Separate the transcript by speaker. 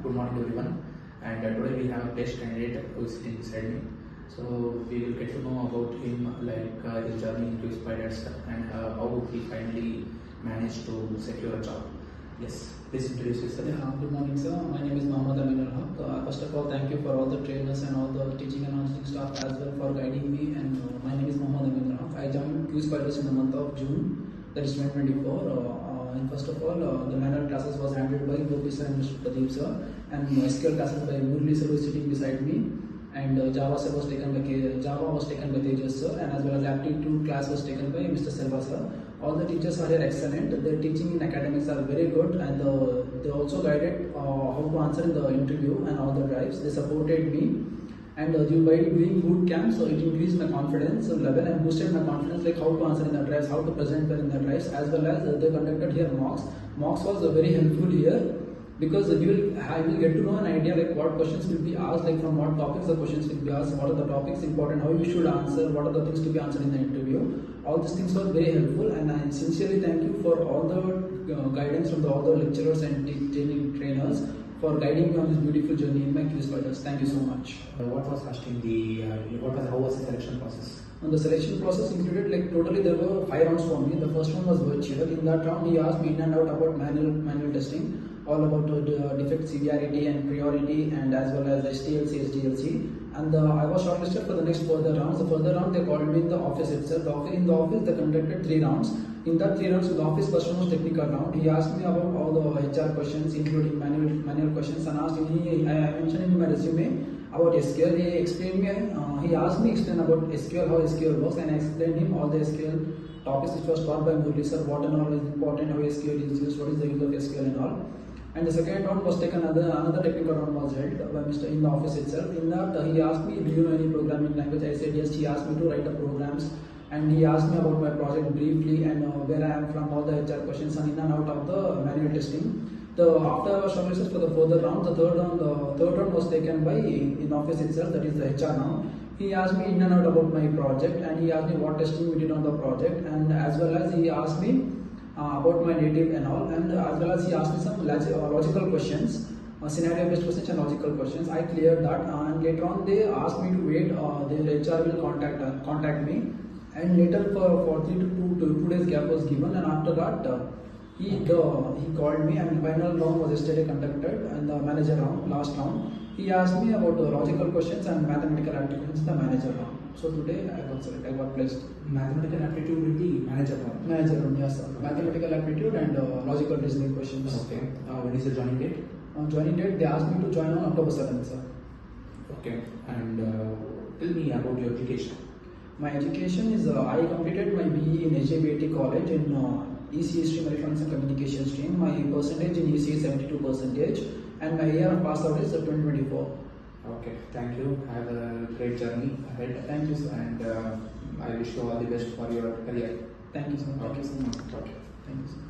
Speaker 1: Good morning, everyone. And today we have a test candidate who is sitting beside me. So we will get to know about him, like his journey into spiders and how he finally managed to secure a job. Yes, please introduce yourself.
Speaker 2: Good morning, sir. My name is Mohammad Amin Al Haq. First of all, thank you for all the trainers and all the teaching and teaching staff as well for guiding me. And my name is Mohammad Amin Al Haq. I joined Q Spiders in the month of June, that is 2024. And first of all, the manual classes was handled by Gopi sir and Mr. Pradeep sir, and SQL classes by Murli sir who is sitting beside me. And Java was taken by Tejas sir, and as well as aptitude class was taken by Mr. Selva sir. All the teachers are here excellent. Their teaching in academics are very good, and they also guided how to answer in the interview and all the drives. They supported me, and by doing boot camps, so it increased my confidence level and boosted my confidence, like how to answer in the drives, how to present well in the drives, as well as they conducted here mocks. Mocks was very helpful here, because I will get to know an idea like what questions will be asked, like from what topics the questions will be asked, what are the topics important, how you should answer, what are the things to be answered in the interview. All these things were very helpful, and I sincerely thank you for all the guidance from all the lecturers and trainers for guiding me on this beautiful journey in my Q Spiders. Thank you so much.
Speaker 1: What was first in the how was the selection process?
Speaker 2: And the selection process included, like, totally there were 5 rounds for me. The first one was virtual. In that round, he asked me in and out about manual testing, all about defect severity and priority, and as well as STLC, SDLC. And I was shortlisted for the next further rounds. The further round, they called me in the office itself. In the office, they conducted 3 rounds. In that 3 rounds, in the office, first one was technical round. He asked me about all the HR questions, including manual questions, and asked me. I mentioned in my resume about SQL. He explained me. He asked me explain about SQL, how SQL works, and I explained him all the SQL topics which was taught by Murli sir. What and all is important, how SQL is used, what is the use of SQL and all. And the second round was taken. Another technical round was held by Mr. in the office itself. In that, he asked me, "Do you know any programming language?" I said yes. He asked me to write the programs, and he asked me about my project briefly and where I am from, all the HR questions, and in and out of the manual testing. After I was shortlisted for the further round, the third round was taken by in office itself, that is the HR round. He asked me in and out about my project, and he asked me what testing we did on the project, and as well as he asked me about my native and all, and as well as he asked me some logical questions, scenario based questions and logical questions. I cleared that, and later on they asked me to wait. The HR will contact me, and later for 3 to 2 days gap was given, and after that he called me, and final round was yesterday conducted, and the manager round, last round. He asked me about logical questions and mathematical aptitude in the manager round. So today I got selected. I got placed.
Speaker 1: Mathematical aptitude will be manager round.
Speaker 2: Manager round, yes sir. Mathematical aptitude and logical reasoning questions.
Speaker 1: Okay. When is the joining date?
Speaker 2: Joining date, they asked me to join on October 7th, sir.
Speaker 1: Okay. And tell me about your education.
Speaker 2: My education is, I completed my BE in HJBAT college in EC Stream, Electronics and Communication stream. My percentage in EC is 72%, and my year of pass out is 2024.
Speaker 1: Okay, thank you. Have a great journey ahead.
Speaker 2: Thank you, sir.
Speaker 1: And I wish you all the best for your career.
Speaker 2: Thank you, sir. Thank you so much.
Speaker 1: Okay.
Speaker 2: Thank you, sir.